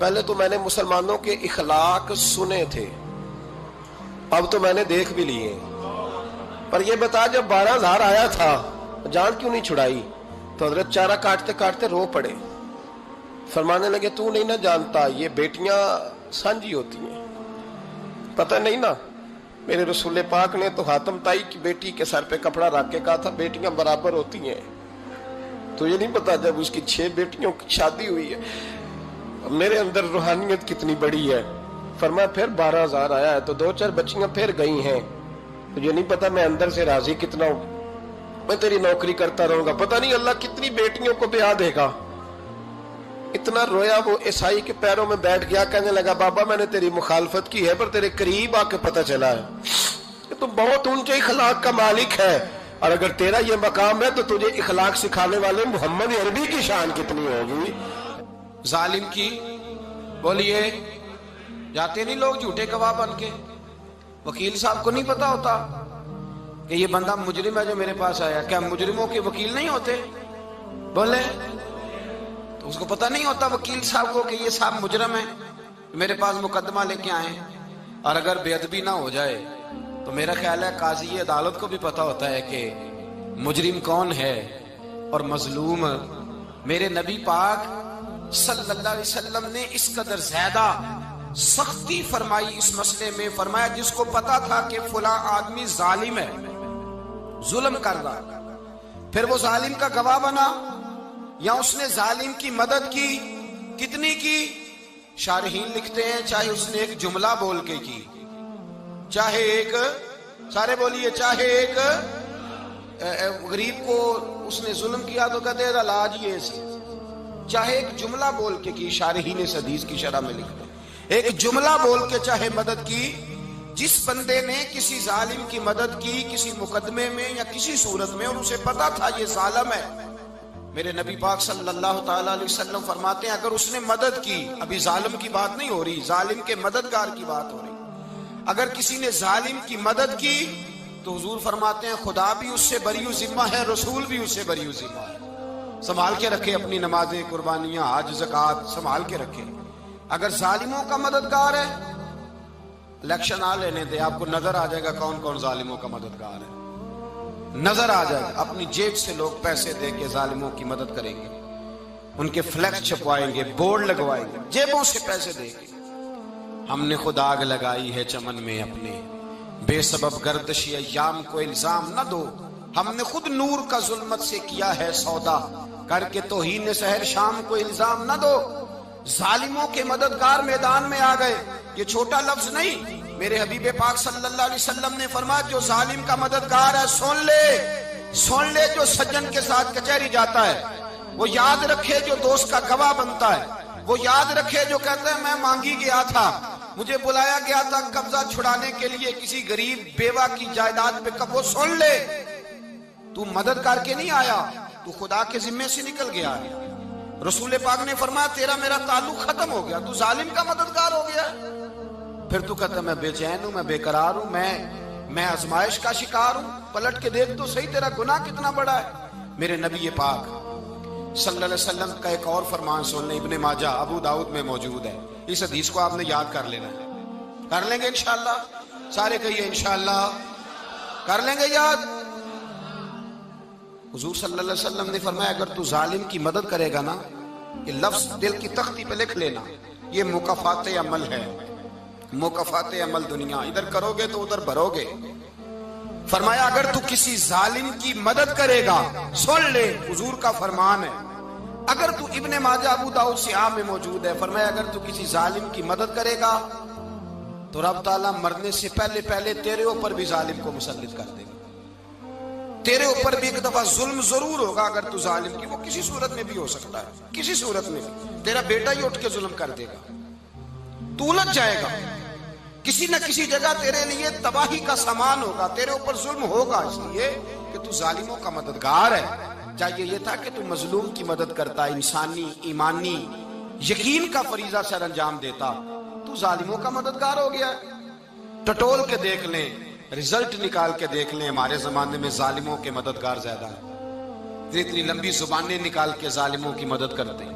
پہلے تو میں نے مسلمانوں کے اخلاق سنے تھے، اب تو میں نے دیکھ بھی لیے، پر یہ بتا جب 12,000 آیا تھا جان کیوں نہیں چھڑائی؟ تو حضرت چارہ کاٹتے کاٹتے رو پڑے، فرمانے لگے تو نہیں نہ جانتا یہ بیٹیاں سانجھی ہوتی ہیں، پتہ نہیں نا، میرے رسول پاک نے تو حاتم تائی کی بیٹی کے سر پہ کپڑا رکھ کے کہا تھا بیٹیاں برابر ہوتی ہیں، تو یہ نہیں پتا جب اس کی 6 بیٹیوں کی شادی ہوئی ہے میرے اندر روحانیت کتنی بڑی ہے۔ فرمایا پھر 12,000 آیا ہے تو 2-4 بچیاں پھر گئی ہیں، تو یہ نہیں پتا میں اندر سے راضی کتنا ہوں، میں تیری نوکری کرتا رہوں گا، پتہ نہیں اللہ کتنی بیٹیوں کو بیاہ دے گا۔ اتنا رویا وہ عیسائی کے پیروں میں بیٹھ گیا، کہنے لگا بابا میں نے تیری مخالفت کی ہے پر تیرے قریب آ کے پتہ چلا ہے کہ تو بہت اونچے اخلاق کا مالک ہے، اور اگر تیرا یہ مقام ہے تو تجھے اخلاق سکھانے والے محمد عربی کی شان کتنی ہوگی۔ ظالم کی بولیے جاتے نہیں لوگ جھوٹے گواہ بن کے، وکیل صاحب کو نہیں پتا ہوتا کہ یہ بندہ مجرم ہے جو میرے پاس آیا، کیا مجرموں کے وکیل نہیں ہوتے؟ بولے تو اس کو پتہ نہیں ہوتا وکیل صاحب کو کہ یہ صاحب مجرم ہے، میرے پاس مقدمہ لے کے آئے، اور اگر بے ادبی نہ ہو جائے تو میرا خیال ہے قاضی عدالت کو بھی پتا ہوتا ہے کہ مجرم کون ہے اور مظلوم۔ میرے نبی پاک صلی اللہ علیہ وسلم نے اس قدر زیادہ سختی فرمائی اس مسئلے میں، فرمایا جس کو پتا تھا کہ فلاں آدمی ظالم ہے، ظلم کر رہا، پھر وہ ظالم کا گواہ بنا یا اس نے ظالم کی مدد کی، کتنی کی؟ شارحین لکھتے ہیں چاہے اس نے ایک جملہ بول کے کی، چاہے ایک، سارے بولیے، چاہے ایک غریب کو اس نے ظلم کیا تو کہتے ہیں علاج یہ سی، چاہے ایک جملہ بول کے کی، شارحین اس حدیث کی شرح میں لکھتے ہیں ایک جملہ بول کے چاہے مدد کی، جس بندے نے کسی ظالم کی مدد کی کسی مقدمے میں یا کسی صورت میں اور اسے پتا تھا یہ ظالم ہے، میرے نبی پاک صلی اللہ تعالی علیہ وسلم فرماتے ہیں اگر اس نے مدد کی، ابھی ظالم کی بات نہیں ہو رہی، ظالم کے مددگار کی بات ہو رہی، اگر کسی نے ظالم کی مدد کی تو حضور فرماتے ہیں خدا بھی اس سے بری ذمہ ہے، رسول بھی اس سے بری ذمہ ہے۔ سنبھال کے رکھے اپنی نمازیں، قربانیاں، حج، زکوٰۃ سنبھال کے رکھے۔ اگر ظالموں کا مددگار ہے، الیکشن آ لینے دے، آپ کو نظر آ جائے گا کون کون ظالموں کا مددگار ہے، نظر آ جائے گا۔ اپنی جیب سے لوگ پیسے دے کے ظالموں کی مدد کریں گے، ان کے فلیکس چھپوائیں گے، بورڈ لگوائیں گے، جیبوں سے پیسے دے کے۔ ہم نے خود آگ لگائی ہے چمن میں اپنے، بے سبب گردشی ایام کو الزام نہ دو، ہم نے خود نور کا ظلمت سے کیا ہے سودا، کر کے توہین سحر شام کو الزام نہ دو۔ ظالموں کے مددگار میدان میں آ گئے، یہ چھوٹا لفظ نہیں، میرے حبیب پاک صلی اللہ علیہ وسلم نے فرمایا جو ظالم کا مددگار ہے سن لے جو سجن کے ساتھ کچہری جاتا ہے، وہ یاد رکھے جو دوست کا گواہ بنتا ہے، وہ یاد رکھے جو کہتا ہے میں مانگی گیا تھا، مجھے بلایا گیا تھا قبضہ چھڑانے کے لیے کسی غریب بیوہ کی جائیداد پہ، وہ سن لے تو مدد کر کے نہیں آیا، تو خدا کے ذمے سے نکل گیا ہے۔ رسول پاک نے فرمایا تیرا میرا تعلق ختم ہو گیا، تو ظالم کا مددگار ہو گیا، پھر تو کہتا میں بے چین ہوں، میں بے قرار ہوں، میں آزمائش کا شکار ہوں، پلٹ کے دیکھ تو صحیح تیرا گناہ کتنا بڑا ہے۔ میرے نبی پاک صلی اللہ علیہ وسلم کا ایک اور فرمان سن لیں، ابن ماجہ ابو داؤد میں موجود ہے، اس حدیث کو آپ نے یاد کر لینا ہے، کر لیں گے انشاءاللہ، سارے کہیے انشاءاللہ، کر لیں گے یاد۔ حضور صلی اللہ علیہ وسلم نے فرمایا اگر تو ظالم کی مدد کرے گا نا، یہ لفظ دل کی تختی پہ لکھ لینا، یہ مکافات عمل ہے، مکافات عمل دنیا، ادھر کرو گے تو ادھر بھرو گے۔ فرمایا اگر تو کسی ظالم کی مدد کرے گا، سن لے حضور کا فرمان ہے، اگر تو ابن ماجہ ابو داؤد سیاہ میں موجود ہے، فرمایا اگر تو کسی ظالم کی مدد کرے گا تو رب تعالیٰ مرنے سے پہلے پہلے تیرے اوپر بھی ظالم کو مسلط کر دے گا، تیرے اوپر بھی ایک دفعہ ظلم ضرور ہوگا اگر تو ظالم کی، وہ کسی صورت میں بھی ہو سکتا ہے، کسی صورت میں بھی تیرا بیٹا ہی اٹھ کے ظلم کر دے گا، تو الجھ جائے گا، کسی نہ کسی جگہ تیرے لیے تباہی کا سامان ہوگا، تیرے اوپر ظلم ہوگا، اس لیے کہ تو ظالموں کا مددگار ہے۔ چاہیے یہ تھا کہ تو مظلوم کی مدد کرتا، انسانی ایمانی یقین کا فریضہ سر انجام دیتا، تو ظالموں کا مددگار ہو گیا۔ ٹٹول کے دیکھ لیں، رزلٹ نکال کے دیکھ لیں، ہمارے زمانے میں ظالموں کے مددگار زیادہ ہیں، اتنی لمبی زبانیں نکال کے ظالموں کی مدد کرتے ہیں،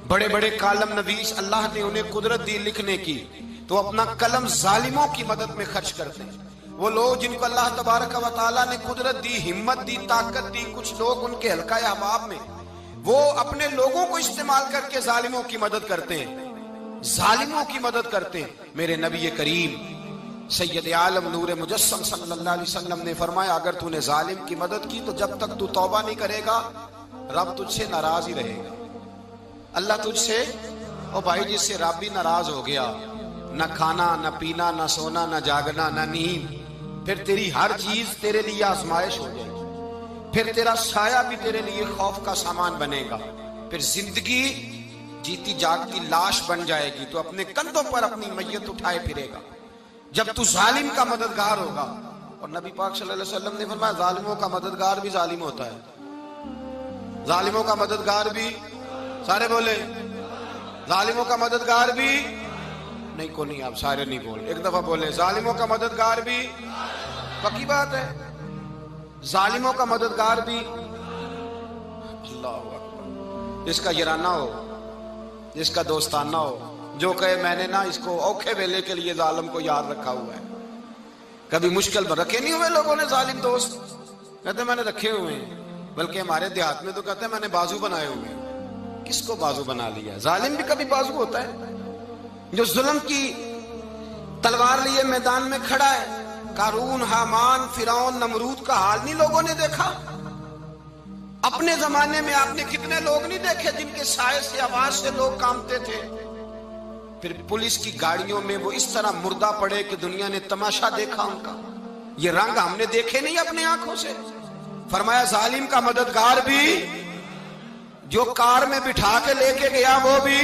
بڑے بڑے کالم نویس اللہ نے انہیں قدرت دی لکھنے کی، تو اپنا قلم ظالموں کی مدد میں خرچ کرتے ہیں۔ وہ لوگ جن کو اللہ تبارک و تعالیٰ نے قدرت دی، ہمت دی، طاقت دی، کچھ لوگ ان کے حلقہ احباب میں، وہ اپنے لوگوں کو استعمال کر کے ظالموں کی مدد کرتے ہیں، ظالموں کی مدد کرتے ہیں۔ میرے نبی کریم سید عالم نور مجسم صلی اللہ علیہ وسلم نے فرمایا، اگر تو نے ظالم کی مدد کی تو جب تک تو توبہ نہیں کرے گا رب تجھ سے ناراض ہی رہے گا۔ اللہ تجھ سے، او بھائی جس سے رب بھی ناراض ہو گیا، نہ کھانا نہ پینا نہ سونا نہ جاگنا نہ نیند، پھر تیری ہر چیز تیرے لیے آزمائش ہو جائے گی، پھر تیرا سایہ بھی تیرے لیے خوف کا سامان بنے گا، پھر زندگی جیتی جاگتی لاش بن جائے گی، تو اپنے کندھوں پر اپنی میت اٹھائے پھرے گا جب تو ظالم کا مددگار ہوگا۔ اور نبی پاک صلی اللہ علیہ وسلم نے فرمایا ظالموں کا مددگار بھی ظالم ہوتا ہے، ظالموں کا مددگار بھی، سارے بولے ظالموں کا مددگار بھی نہیں، کو نہیں، آپ سارے نہیں بول، ایک دفعہ بولے ظالموں کا مددگار بھی، پکی بات ہے، ظالموں کا مددگار بھی۔ اللہ اکبر، جس کا یارانہ ہو، جس کا دوستانہ ہو، جو کہے میں نے نا اس کو اوکھے ویلے کے لیے ظالم کو یاد رکھا ہوا ہے۔ کبھی مشکل میں رکھے نہیں ہوئے لوگوں نے ظالم دوست، کہتے میں نے رکھے ہوئے ہیں، بلکہ ہمارے دیہات میں تو کہتے ہیں میں نے بازو بنائے ہوئے ہیں۔ کس کو بازو بنا لیا؟ ظالم بھی کبھی بازو ہوتا ہے، جو ظلم کی تلوار لیے میدان میں کھڑا ہے۔ قارون، حامان، فرعون، نمرود کا حال نہیں لوگوں نے دیکھا؟ اپنے زمانے میں آپ نے کتنے لوگ نہیں دیکھے جن کے سائے سے، آواز سے لوگ کانپتے تھے؟ پھر پولیس کی گاڑیوں میں وہ اس طرح مردہ پڑے کہ دنیا نے تماشا دیکھا ان کا۔ یہ رنگ ہم نے دیکھے نہیں اپنے آنکھوں سے۔ فرمایا ظالم کا مددگار بھی، جو کار میں بٹھا کے لے کے گیا وہ بھی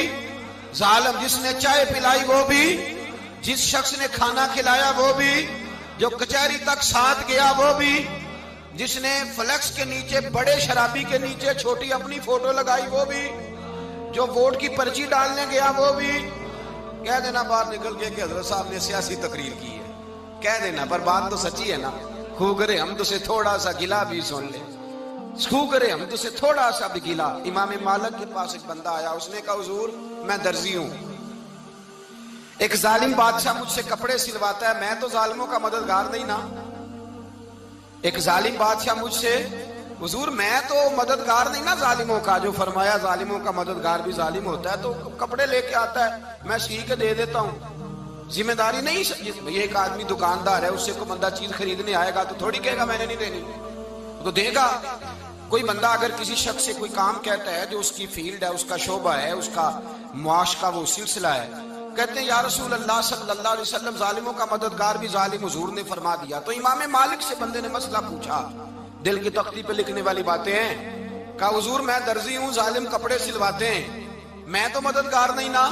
ظالم، جس نے چائے پلائی وہ بھی، جس شخص نے کھانا کھلایا وہ بھی، جو کچہری تک ساتھ گیا وہ بھی، جس نے فلیکس کے نیچے، بڑے شرابی کے نیچے چھوٹی اپنی فوٹو لگائی وہ بھی، جو ووٹ کی پرچی ڈالنے گیا وہ بھی۔ کہہ دینا باہر نکل کے کہ حضرت صاحب نے سیاسی تقریر کی ہے، کہہ دینا، پر بات تو سچی ہے نا۔ خو کرے ہم تو سے تھوڑا سا گلا بھی سن لے، خو کرے ہم تو سے تھوڑا سا بھی گلا۔ امام مالک کے پاس ایک بندہ آیا، اس نے کہا حضور میں درزی ہوں، ایک ظالم بادشاہ مجھ سے کپڑے سلواتا ہے، میں تو ظالموں کا مددگار نہیں نا۔ ایک ظالم بادشاہ مجھ سے، حضور میں تو مددگار نہیں نا ظالموں کا، جو فرمایا ظالموں کا مددگار بھی ظالم ہوتا ہے، تو کپڑے لے کے آتا ہے میں سی کے دے دیتا ہوں، ذمہ داری نہیں۔ یہ ایک آدمی دکاندار ہے، اس سے کوئی بندہ چیز خریدنے آئے گا تو تھوڑی کہے گا میں نے نہیں دینی، تو دے گا۔ کوئی بندہ اگر کسی شخص سے کوئی کام کہتا ہے جو اس کی فیلڈ ہے، اس کا شعبہ ہے، اس کا معاش کا وہ سلسلہ ہے، کہتے ہیں یا رسول اللہ صلی اللہ علیہ وسلم ظالموں کا مددگار بھی ظالم، حضور نے فرما دیا۔ تو امام مالک سے بندے نے مسئلہ پوچھا، دل کی تختی پہ لکھنے والی باتیں ہیں، کہا حضور میں درزی ہوں، ظالم کپڑے سلواتے ہیں، میں تو مددگار نہیں نا۔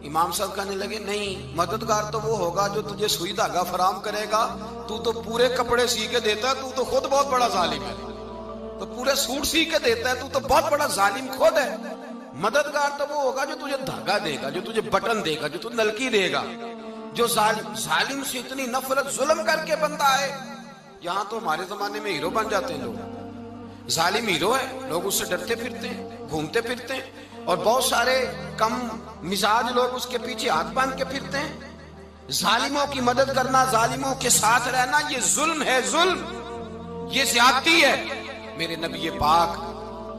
امام صاحب کہنے لگے نہیں، مددگار تو وہ ہوگا جو تجھے سوئی دھاگا فراہم کرے گا، تو پورے کپڑے سی کے دیتا ہے، تو خود بہت بڑا ظالم ہے، تو پورے سوٹ سی کے دیتا ہے، تو بہت بڑا ظالم خود ہے۔ مددگار تو وہ ہوگا جو تجھے دھاگا دے گا، جو تجھے بٹن دے گا، جو تجھے نلکی دے گا۔ جو ظالم سے اتنی نفرت، ظلم کر کے بندہ آئے، یہاں تو ہمارے زمانے میں ہیرو بن جاتے ہیں لوگ، ظالم ہیرو ہے، لوگ اس سے ڈرتے پھرتے ہیں، گھومتے پھرتے ہیں، اور بہت سارے کم مزاج لوگ اس کے پیچھے ہاتھ باندھ کے پھرتے ہیں۔ ظالموں کی مدد کرنا، ظالموں کے ساتھ رہنا، یہ ظلم ہے، ظلم، یہ زیادتی ہے۔ میرے نبی پاک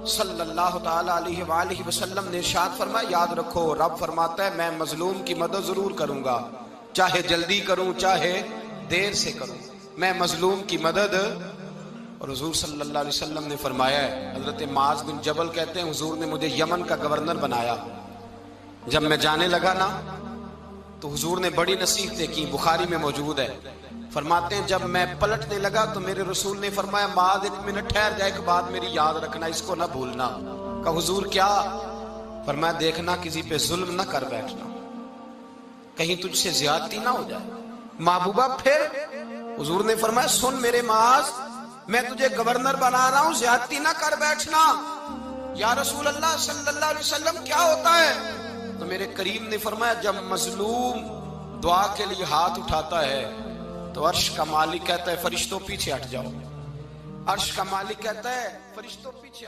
صلی اللہ تعالی علیہ وآلہ وسلم نے ارشاد فرمایا، یاد رکھو رب فرماتا ہے میں مظلوم کی مدد ضرور کروں گا، چاہے جلدی کروں چاہے دیر سے کروں، میں مظلوم کی مدد۔ اور حضور صلی اللہ علیہ وسلم نے فرمایا ہے، حضرت معاذ بن جبل کہتے ہیں حضور نے مجھے یمن کا گورنر بنایا، جب میں جانے لگا نا تو حضور نے بڑی نصیحتیں کی، بخاری میں موجود ہے، فرماتے ہیں جب میں پلٹنے لگا تو میرے رسول نے فرمایا معاذ ایک منٹ ٹھہر جا، ایک بات میری یاد رکھنا، اس کو نہ بھولنا۔ کہا حضور کیا؟ فرمایا دیکھنا کسی پہ ظلم نہ کر بیٹھنا، کہیں تجھ سے زیادتی نہ ہو جائے۔ محبوبہ پھر حضور نے فرمایا سن میرے معاذ، میں تجھے گورنر بنا رہا ہوں، زیادتی نہ کر بیٹھنا۔ یا رسول اللہ صلی اللہ علیہ وسلم کیا ہوتا ہے؟ تو میرے کریم نے فرمایا جب مظلوم دعا کے لیے ہاتھ اٹھاتا ہے تو عرش کا مالک کہتا ہے فرشتوں پیچھے ہٹ جاؤ، عرش کا مالک کہتا ہے فرشتوں پیچھے